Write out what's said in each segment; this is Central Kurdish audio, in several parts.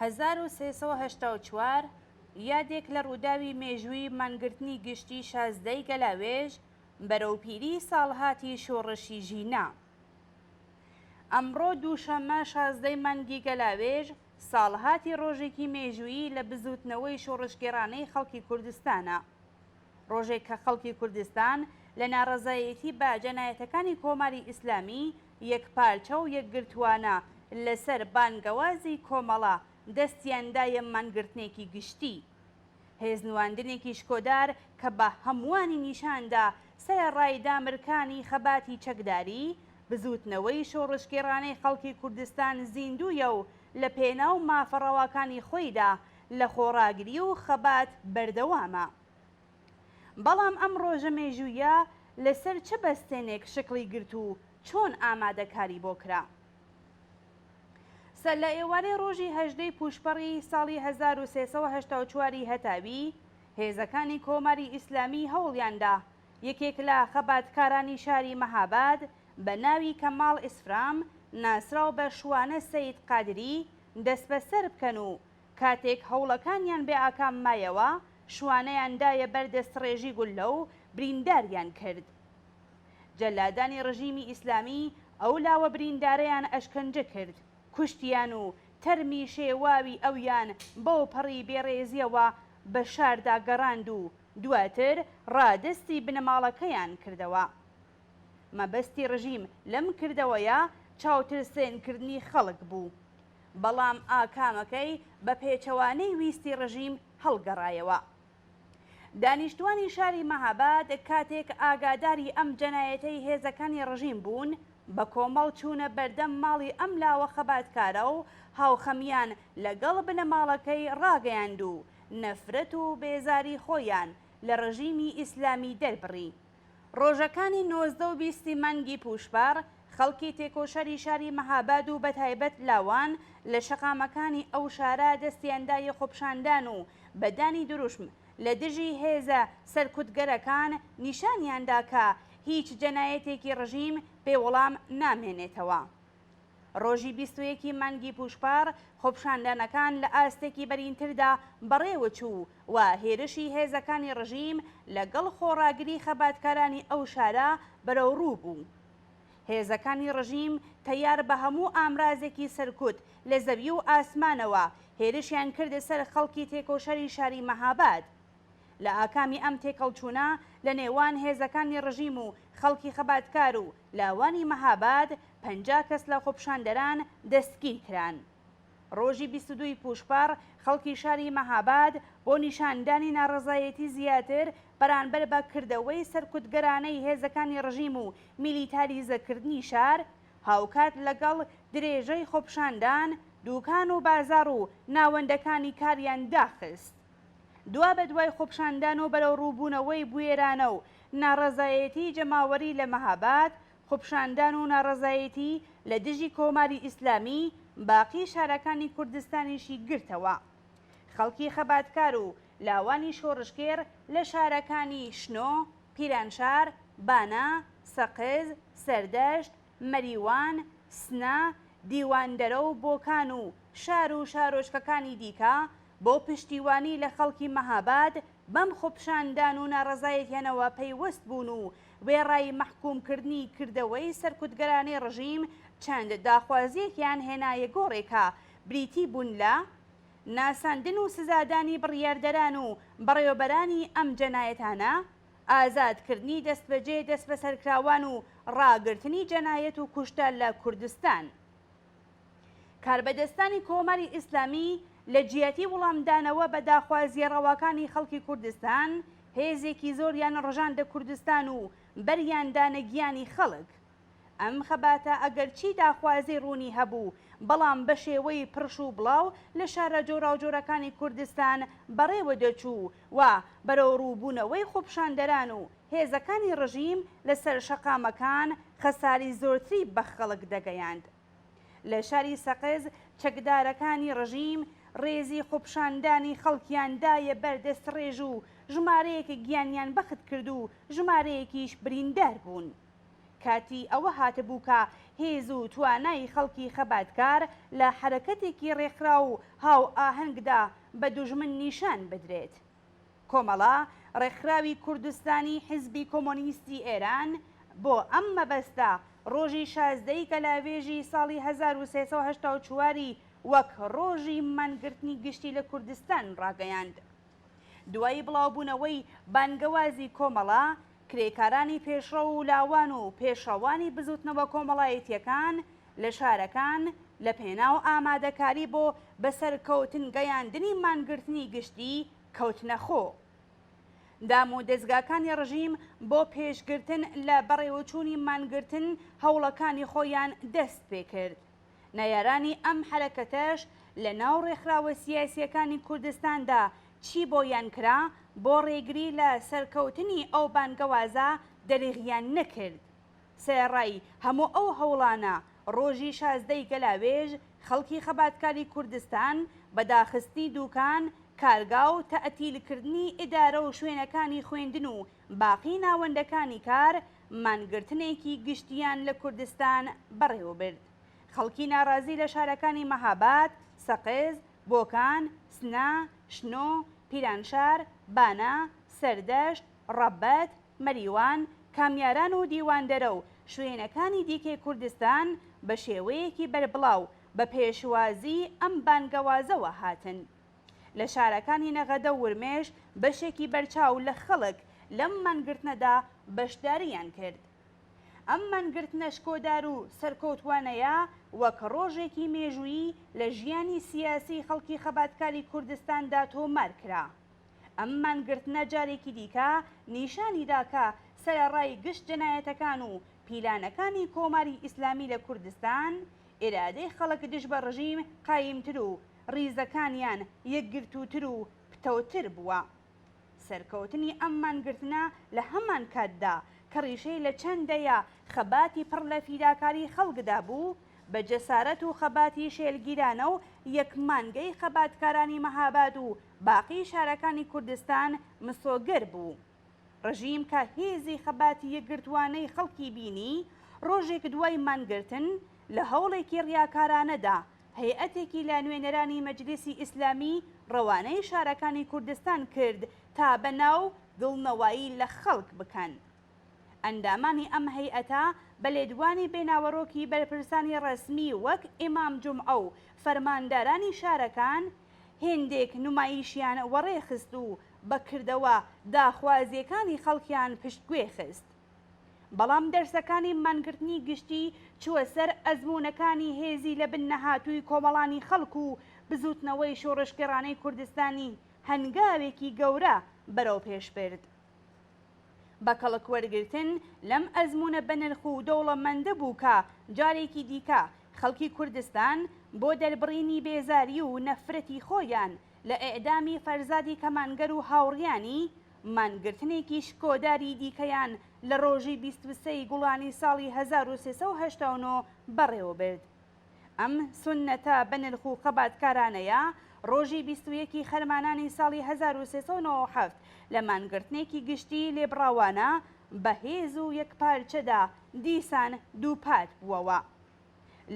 1384 یادێک لە ڕووداوی مێژووی مانگرتنی گشتی شازدەی گەلاوێژ بەرەو پیری ساڵهاتی شۆڕشی ژینا. ئەمڕۆ دووشەممە 16 مانگی گەلاوێژ ساڵهاتی ڕۆژێکی مێژوویی لە بزوتنەوەی شۆڕشگێڕانەی خەڵکی کوردستانە. ڕۆژێک کە خەڵکی کوردستان لە ناڕەزایەتی بە جەنایەتەکانی کۆماری ئیسلامی یەکپارچە و یەکگرتووانە لەسەر بانگەوازی کۆمەڵە دەستیاندایە مانگرتنێکی گشتی. هێزنواندنێکی شکۆدار کە بە هەمووانی نیشاندا سەرەڕای دامرکانی خەباتی چەکداری بزوتنەوەی شۆڕشگێڕانەی خەڵکی کوردستان زیندوویە و لە پێناو مافەڕەواکانی خۆیدا لە خۆڕاگری و خەبات بەردەوامە. بەڵام ئەم ڕۆژە مێژوویە لەسەر چه بەستێنێک شکڵی گرت و چۆن ئامادەکاری بۆ کرا؟ سەر لە ئێوارەی ڕۆژی 18 پوشپەڕی ساڵی 1384 هەتاوی هێزەکانی کۆماری ئیسلامی هەوڵیاندا یەکێک لە خەباتکارانی شاری مەهاباد بە ناوی کەماڵ ئیسفرام ناسراو بە شوانە سەید قادری دەست بەسەر بکەن و کاتێک هەوڵەکانیان بێ ئاکام مایەوە شوانەیاندایە بەردەستڕێژی گولە و برینداریان کرد. جەلادانی ڕژیمی ئیسلامی ئەو لاوە بریندارەیان ئەشکەنجە کرد، کوشتیان و تەرمی شێواوی ئەویان بەو پەڕی بێڕێزیەوە بە شاردا گەڕاند و دواتر ڕادستی بنەماڵەکەیان کردەوە. مەبەستی ڕژیم لەم کردەوەیە چاوترسێنکردنی خەڵک بوو، بەڵام ئاکامەکەی بە پێچەوانەی ویستی ڕژیم هەڵگەڕایەوە. دانیشتوانی شاری مەهاباد کاتێک ئاگاداری ئەم جەنایەتەی هێزەکانی ڕژیم بوون بە کۆمەڵ چوونە بەردەم ماڵی ئەم لاوە خەباتکارە و هاوخەمیان لەگەڵ بنەماڵەکەی ڕاگەیاند و نەفرەت و بێزاری خۆیان لە ڕژیمی ئیسلامی دەربڕی. ڕۆژەکانی 19 و 20 مانگی پوشپەڕ خەڵکی تێکۆشەری شاری مەهاباد و بەتایبەت لاوان لە شەقامەکانی ئەو شارە دەستیاندای خۆپشاندان و بەدانی دروشم لە دژی هێزە سەرکوتگەرەکان نیشانیاندا کە هیچ جەنایەتێکی ڕژیم پێوەڵام نامێنێتەوە. ڕۆژی 21 مانگی پوشپەڕ خۆپشاندانەکان لە ئاستێکی بەرینتردا بەڕێوە چوو و هێرشی هێزەکانی ڕژیم لەگەڵ خۆڕاگری خەباتکارانی ئەو شارە بەرەو ڕوو بوو. هێزەکانی ڕژیم تەیار بە هەموو ئامرازێکی سەرکوت لە زەوی و ئاسمانەوە هێرشیان کردە سەر خەڵکی تێکۆشەری شاری مەهاباد. لە ئاکامی ئەم تێکەڵچوونە لە نێوان هێزەکانی ڕژیم و خەڵکی خەباتکار و لاوانی مەهاباد 50 کەس لە خۆپشاندەران دەستگیر کران. ڕۆژی 22 پوشپەڕ خەڵکی شاری مەهاباد بۆ نیشاندانی ناڕەزایەتی زیاتر بەرامبەر بە کردەوەی سەرکوتگەرانەی هێزەکانی ڕژیم و میلیتاریزەکردنی شار هاوکات لەگەڵ درێژەی خۆپشاندان دووکان و بازار و ناوەندەکانی کاریان داخست. دوا بە دوای خۆپشاندان و بەرەو ڕووبوونەوەی بوێرانە و ناڕەزایەتی جەماوەری لە مەهاباد خۆپشاندان و ناڕەزایەتی لە دژی کۆماری ئیسلامی باقی شارەکانی کوردستانیشی گرتەوە. خەڵکی خەباتکار و لاوانی شۆڕشکێر لە شارەکانی شنۆ، پیرانشار، بانە، سەقز، سەردەشت، مەریوان، سنە، دیواندەرە و بۆکان و شار و شارۆچکەکانی دیکە بۆ پشتیوانی لە خەڵکی مەهاباد بەم خۆپشاندان و ناڕەزایەتیانەوە پەیوەست بوون و وێڕای مەحکومکردنی کردەوەی سەرکوتگەرانەی ڕژیم چەند داخوازیەکیان هێنایە گۆڕێکە بریتی بوون لە ناساندن و سزادانی بڕیاردەران و بەڕێوەبەرانی ئەم جەنایەتانە، ئازادکردنی دەستبەجێ دەست بەسەرکراوان و ڕاگرتنی جەنایەت و کوشتە لە کوردستان. کاربەدەستانی کۆماری ئیسلامی لە جیاتی وەڵامدانەوە بە داخوازیە ڕەواکانی خەڵکی کوردستان هێزێکی زۆریان ڕژاندە کوردستان و بەریاندانە گیانی خەڵک. ئەم خەباتە ئەگەرچی داخوازی ڕوونی هەبوو بەڵام بە شێوەی پرش و بڵاو لە شارە جۆراوجۆرەکانی کوردستان بەڕێوە دەچوو و بەرەو ڕووبوونەوەی خۆپشاندەران و هێزەکانی ڕژیم لەسەر شەقامەکان خەساری زۆرتری بە خەڵک دەگەیاند. لە شاری سەقز چەکدارەکانی ڕژیم ڕێزی خۆپشاندانی خەڵکیاندایە بەردەستڕێژ و ژمارەیەکە گیانیان بەخت کرد و ژمارەیەکیش بریندار بوون. کاتی ئەوە هاتبوو کە هێز و توانای خەڵکی خەباتکار لە حرەکەتێکی ڕێکخرا و هاو ئاهەنگدا بە دوژمن نیشان بدرێت. کۆمەڵە ڕێکخراوی کوردستانی حیزبی کۆمۆنیستی ئێران بۆ ئەم مەبەستە ڕۆژی 16 گەلاوێژی ساڵی 1384 وەک ڕۆژی مانگرتنی گشتی لە کوردستان ڕاگەیاند. دوای بڵاوبوونەوەی بانگەوازی کۆمەڵە، کرێکارانی پێشڕە و لاوان و پێشەوانی بزوتنەوە کۆمەڵایەتیەکان لە شارەکان لە پێناو ئامادەکاری بۆ بەسەرکەوتن گەیاندنی مانگرتنی گشتی کەوتنەخۆ. دام و دەستگاکانی ڕژیم بۆ پێشگرتن لە بەڕێوەچوونی مانگرتن هەوڵەکانی خۆیان دەست پێ کرد. نایارانی ئەم حرەکەتەش لە ناو ڕێکخراوە سیاسیەکانی کوردستاندا چی بۆیان کرا بۆ ڕێگری لە سەرکەوتنی ئەو بانگەوازە دەریغیان نەکرد. سێڕای هەموو ئەو هەوڵانە ڕۆژی 16 گەلاوێژ خەڵکی خەباتکاری کوردستان بەداخستی دووکان، کارگا و تەعتیلکردنی ئیدارە و شوێنەکانی خوێندن و باقی ناوەندەکانی کار مانگرتنێکی گشتیان لە کوردستان بەڕێوەبرد. خەڵکی ناڕازی لە شارەکانی مەهاباد، سەقێز، بۆکان، سنا، شنۆ، پیرانشار، بانە، سەردەشت، ڕەبەت، مەریوان، کامیاران و دیواندەرە و شوێنەکانی دیکەی کوردستان بە شێوەیەکی بەربڵاو بە پێشوازی ئەم بانگەوازەوە هاتن. لە شارەکانی نەغەدە و ورمێژ بەشێکی بەرچاو لە خەڵک لەم مانگرتنەدا بەشداریان کرد. ئەم مانگرتنە شکۆدار و سەرکەوتوانەیە وەک ڕۆژێکی مێژوویی لە ژیانی سیاسی خەڵکی خەباتکاری کوردستاندا تۆمار کرا. ئەم مانگرتنە جارێکی دیکە نیشانیدا کە سەرەڕای گشت جەنایەتەکان و پیلانەکانی کۆماری ئیسلامی لە کوردستان ئێرادەی خەڵک دژ بە ڕژیم قایمتر و ڕیزەکانیان یەکگرتووتر و پتەوتر بووە. سەرکەوتنی ئەم مانگرتنە لە هەمان کاتدا کە ڕیشەی لە چەندەیە خەباتی پڕ لە فیداکاری خەڵکدا بوو، بە جەسارەت و خەباتی شێلگیرانە و یەکمانگەی خەباتکارانی مەهاباد و باقی شارەکانی کوردستان مسۆگەر بوو. ڕژیم کە هێزی خەباتی یەکگرتوانەی خەڵکی بینی، ڕۆژێک دوای مانگرتن لە هەوڵێکی ڕیاکارانەدا هەیئەتێکی لە نوێنەرانی مەجلیسی ئیسلامی ڕەوانەی شارەکانی کوردستان کرد تا بەناو دڵنەوایی لە خەڵک بکەن. ئەندامانی ئەم هەیئەتە بە لێدوانی بێناوەڕۆکی بەرپرسانی ڕەسمی وەک ئیمام جومعە و فەرماندارانی شارەکان هێندێک نمایشیان وەڕێخست و بەکردەوە داخوازیەکانی خەڵکیان پشتگوێ خست. بەڵام دەرسەکانی مانگرتنی گشتی چووە سەر ئەزموونەکانی هێزی لە بن نەهاتووی کۆمەڵانی خەڵک و بزوتنەوەی شۆڕشگەڕانەی کوردستانی هەنگاوێکی گەورە بەرەو پێش برد. بە کەڵک وەرگرتن لەم ئەزمونە بەنرخ و دەوڵەمەندە بوو کە جارێکی دیکە خەڵکی کوردستان بۆ دەربڕینی بێزاری و نەفرەتی خۆیان لە ئێعدامی فەرزادی کەمانگەر و هاوڕیانی مانگرتنێکی شکۆداری دیکەیان لە ڕۆژی 23 گوڵانی ساڵی 1389 بەڕێوەبرد. ئەم سونەتە بەنرخ و خەباتکارانەیە ڕۆژی 21 خەرمانانی ساڵی 1397 لە مانگرتنێکی گشتی لێبڕاوانە بەهێز و یەکپارچەدا دیسان دووپات بووەوە.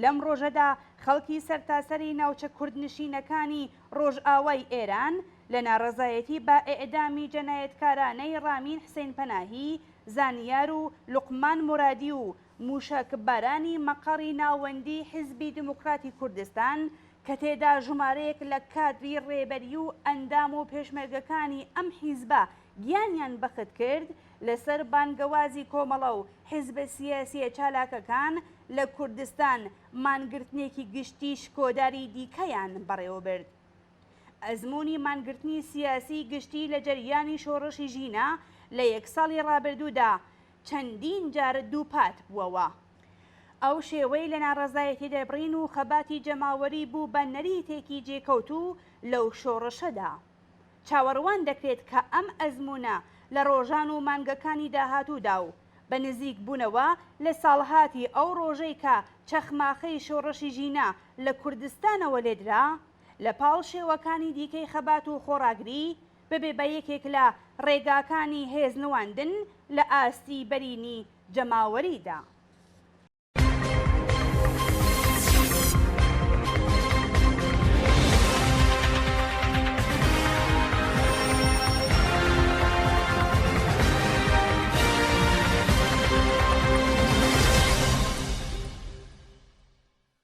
لەم ڕۆژەدا خەڵکی سەرتاسەری ناوچە کوردنشینەکانی ڕۆژئاوای ئێران لە ناڕەزایەتی بە ئێعدامی جەنایەتکارانەی ڕامین حسێن پەناهی، زانیار و لوقمان مرادی و موشەکبارانی مەقەڕی ناوەندی حیزبی دموکراتی کوردستان کە تێدا ژمارەیەک لە کادری ڕێبەری و ئەندام و پێشمەرگەکانی ئەم حیزبە گیانیان بەخت کرد لەسەر بانگەوازی کۆمەڵە و حیزبە سیاسیە چالاکەکان لە کوردستان مانگرتنێکی گشتی شکۆداری دیکەیان بەڕێوەبرد. ئەزموونی مانگرتنی سیاسی گشتی لە جەریانی شۆڕشی ژینە لە یەک ساڵی ڕابردوودا چەندین جار دووپات بووەوە. ئەو شێوەی لە ناڕەزایەتی دەبڕین و خەباتی جەماوەری بوو بە نەریتێکی جێکەوتوو لەو شۆڕشەدا. چاوەڕوان دەکرێت کە ئەم ئەزمونە لە ڕۆژان و مانگەکانی داهاتوودا و بە نزیک بوونەوە لە ساڵهاتی ئەو ڕۆژەی کە چەخماخەی شۆڕشی ژینە لە کوردستانەوە لێدرا لە پاڵ شێوەکانی دیکەی خەبات و خۆڕاگری ببێ بە یەکێک لە ڕێگاکانی هێزنواندن لە ئاستی بەرینی جەماوەریدا.